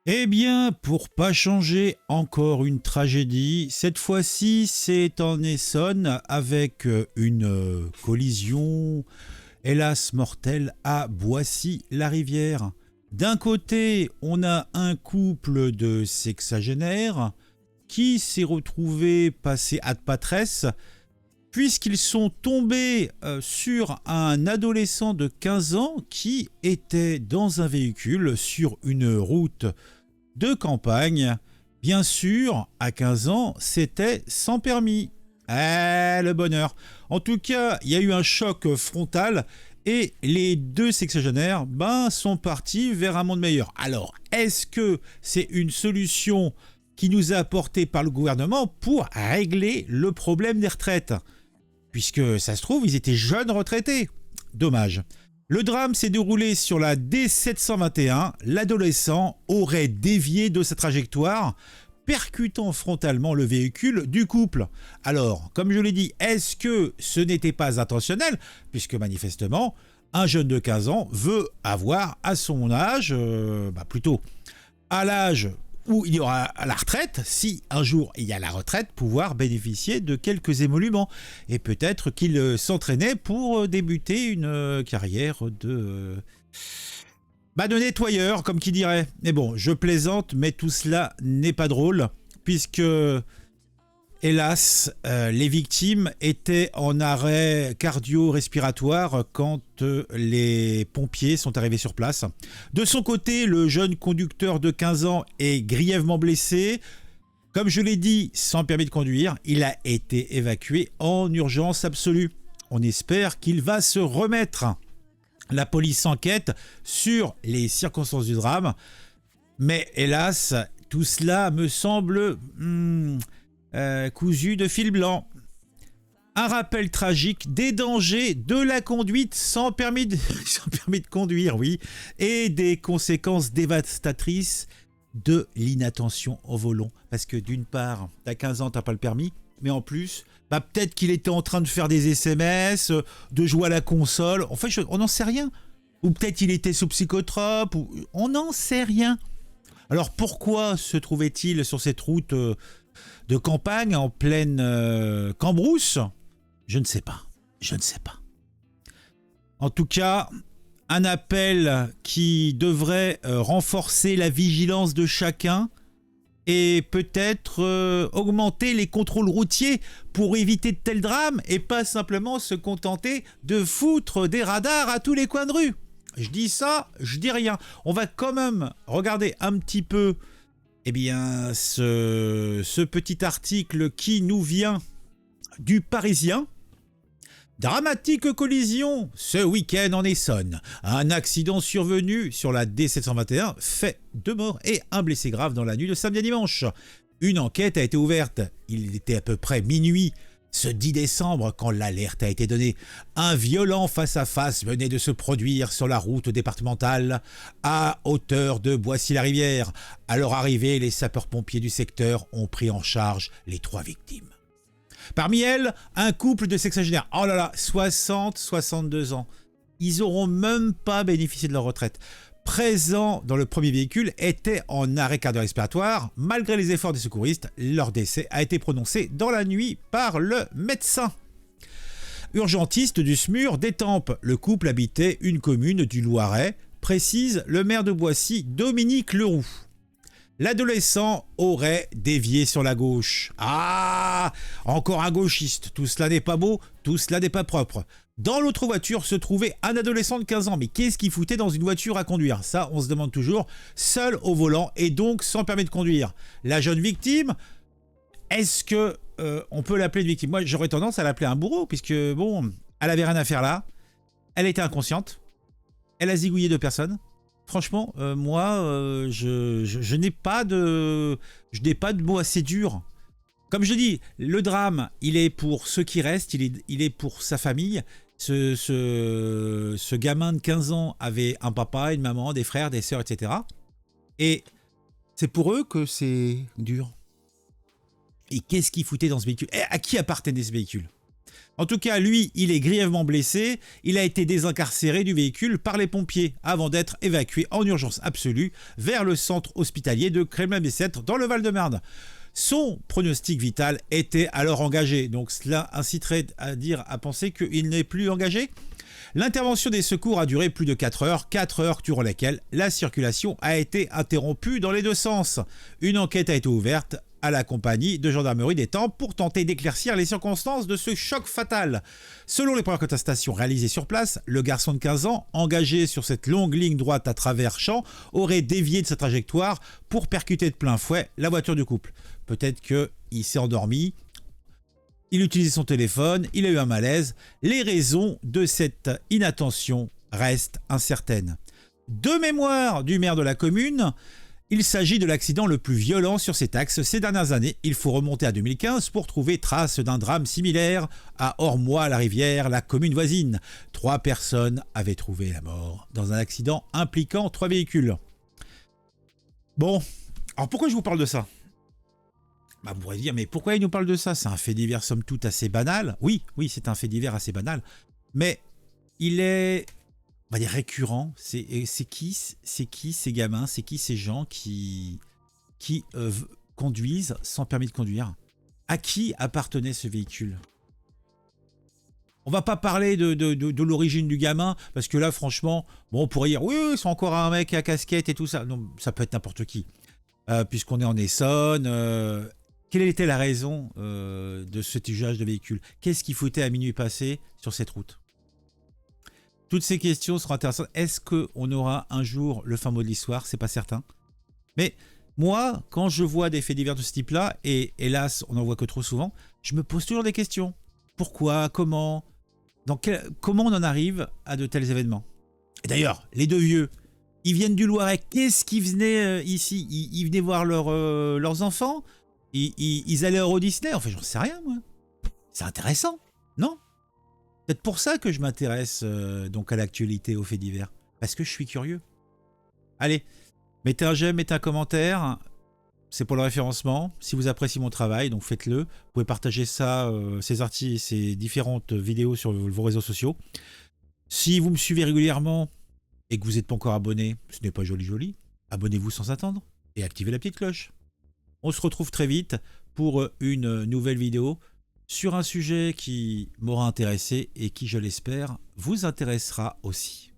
Eh bien, pour pas changer encore une tragédie, cette fois-ci c'est en Essonne avec une collision, hélas mortelle, à Boissy-la-Rivière. D'un côté, on a un couple de sexagénaires qui s'est retrouvé passé ad patresse puisqu'ils sont tombés sur un adolescent de 15 ans qui était dans un véhicule sur une route de campagne. Bien sûr, à 15 ans, c'était sans permis. Le bonheur. En tout cas, il y a eu un choc frontal et les deux sexagénaires sont partis vers un monde meilleur. Alors, est-ce que c'est une solution qui nous est apportée par le gouvernement pour régler le problème des retraites ? Puisque ça se trouve, ils étaient jeunes retraités. Dommage. Le drame s'est déroulé sur la D721. L'adolescent aurait dévié de sa trajectoire, percutant frontalement le véhicule du couple. Alors, comme je l'ai dit, est-ce que ce n'était pas intentionnel? Puisque manifestement, un jeune de 15 ans veut avoir à son âge, plutôt à l'âge où il y aura la retraite, si un jour il y a la retraite, pouvoir bénéficier de quelques émoluments. Et peut-être qu'il s'entraînait pour débuter une carrière de nettoyeur, comme qui dirait. Mais bon, je plaisante, mais tout cela n'est pas drôle, puisque, hélas, les victimes étaient en arrêt cardio-respiratoire quand les pompiers sont arrivés sur place. De son côté, le jeune conducteur de 15 ans est grièvement blessé. Comme je l'ai dit, sans permis de conduire, il a été évacué en urgence absolue. On espère qu'il va se remettre. La police enquête sur les circonstances du drame, mais hélas, tout cela me semble cousu de fil blanc. Un rappel tragique des dangers de la conduite sans permis de conduire, oui, et des conséquences dévastatrices de l'inattention au volant. Parce que d'une part, t'as 15 ans, t'as pas le permis, mais en plus, peut-être qu'il était en train de faire des SMS, de jouer à la console, en fait, on n'en sait rien. Ou peut-être il était sous psychotrope, on n'en sait rien. Alors pourquoi se trouvait-il sur cette route de campagne en pleine cambrousse? Je ne sais pas. En tout cas, un appel qui devrait renforcer la vigilance de chacun et peut-être augmenter les contrôles routiers pour éviter de tels drames et pas simplement se contenter de foutre des radars à tous les coins de rue. Je dis ça, je dis rien. On va quand même regarder un petit peu ce petit article qui nous vient du Parisien. Dramatique collision ce week-end en Essonne. Un accident survenu sur la D721 fait 2 morts et un blessé grave dans la nuit de samedi à dimanche. Une enquête a été ouverte. Il était à peu près minuit ce 10 décembre quand l'alerte a été donnée. Un violent face-à-face venait de se produire sur la route départementale à hauteur de Boissy-la-Rivière. À leur arrivée, les sapeurs-pompiers du secteur ont pris en charge les 3 victimes. Parmi elles, un couple de sexagénaires. Oh là là, 60-62 ans. Ils n'auront même pas bénéficié de leur retraite. Présents dans le premier véhicule, étaient en arrêt cardio-respiratoire. Malgré les efforts des secouristes, leur décès a été prononcé dans la nuit par le médecin. Urgentiste du SMUR d'Étampes. Le couple habitait une commune du Loiret, précise le maire de Boissy, Dominique Leroux. L'adolescent aurait dévié sur la gauche. Ah, encore un gauchiste. Tout cela n'est pas beau, tout cela n'est pas propre. Dans l'autre voiture se trouvait un adolescent de 15 ans. Mais qu'est-ce qu'il foutait dans une voiture à conduire? Ça, on se demande toujours. Seul au volant et donc sans permis de conduire. La jeune victime, est-ce que on peut l'appeler une victime? Moi, j'aurais tendance à l'appeler un bourreau, puisque bon, elle avait rien à faire là. Elle était inconsciente. Elle a zigouillé 2 personnes. Franchement, moi, je n'ai pas de mots assez durs. Comme je dis, le drame, il est pour ceux qui restent, il est pour sa famille. Ce gamin de 15 ans avait un papa, une maman, des frères, des sœurs, etc. Et c'est pour eux que c'est dur. Et qu'est-ce qu'ils foutaient dans ce véhicule? Et à qui appartenait ce véhicule? En tout cas, lui, il est grièvement blessé. Il a été désincarcéré du véhicule par les pompiers avant d'être évacué en urgence absolue vers le centre hospitalier de Kremlin-Bicêtre dans le Val-de-Marne. Son pronostic vital était alors engagé. Donc cela inciterait à penser qu'il n'est plus engagé. L'intervention des secours a duré plus de 4 heures durant lesquelles la circulation a été interrompue dans les deux sens. Une enquête a été ouverte à la compagnie de gendarmerie d'Étampes pour tenter d'éclaircir les circonstances de ce choc fatal. Selon les premières contestations réalisées sur place, le garçon de 15 ans, engagé sur cette longue ligne droite à travers champs, aurait dévié de sa trajectoire pour percuter de plein fouet la voiture du couple. Peut-être qu'il s'est endormi, il utilisait son téléphone, il a eu un malaise. Les raisons de cette inattention restent incertaines. De mémoire du maire de la commune, il s'agit de l'accident le plus violent sur cet axe ces dernières années. Il faut remonter à 2015 pour trouver trace d'un drame similaire à Ormois-la-Rivière, la commune voisine. 3 personnes avaient trouvé la mort dans un accident impliquant 3 véhicules. Bon, alors pourquoi je vous parle de ça ? Vous pourrez dire, mais pourquoi il nous parle de ça? C'est un fait divers somme toute assez banal. Oui, c'est un fait divers assez banal. Mais il est... on va dire récurrent. C'est qui ces gamins, c'est qui ces gens qui conduisent sans permis de conduire? À qui appartenait ce véhicule? On va pas parler de l'origine du gamin, parce que là, franchement, bon, on pourrait dire, oui, c'est encore un mec à casquette et tout ça. Non, ça peut être n'importe qui. Puisqu'on est en Essonne, quelle était la raison de cet usage de véhicule? Qu'est-ce qu'il foutait à minuit passé sur cette route? Toutes ces questions seront intéressantes. Est-ce qu'on aura un jour le fin mot de l'histoire? C'est pas certain. Mais moi, quand je vois des faits divers de ce type-là, et hélas, on n'en voit que trop souvent, je me pose toujours des questions. Pourquoi? Comment? Comment on en arrive à de tels événements? Et d'ailleurs, les deux vieux, ils viennent du Loiret. Qu'est-ce qu'ils venaient ici? Ils venaient voir leurs enfants? Ils allaient au Euro Disney? Enfin, j'en sais rien, moi. C'est intéressant, non? Peut-être pour ça que je m'intéresse donc à l'actualité, aux faits divers. Parce que je suis curieux. Allez, mettez un j'aime, mettez un commentaire. C'est pour le référencement. Si vous appréciez mon travail, donc faites-le. Vous pouvez partager ça, ces différentes vidéos sur vos réseaux sociaux. Si vous me suivez régulièrement et que vous n'êtes pas encore abonné, ce n'est pas joli, abonnez-vous sans attendre et activez la petite cloche. On se retrouve très vite pour une nouvelle vidéo sur un sujet qui m'aura intéressé et qui, je l'espère, vous intéressera aussi.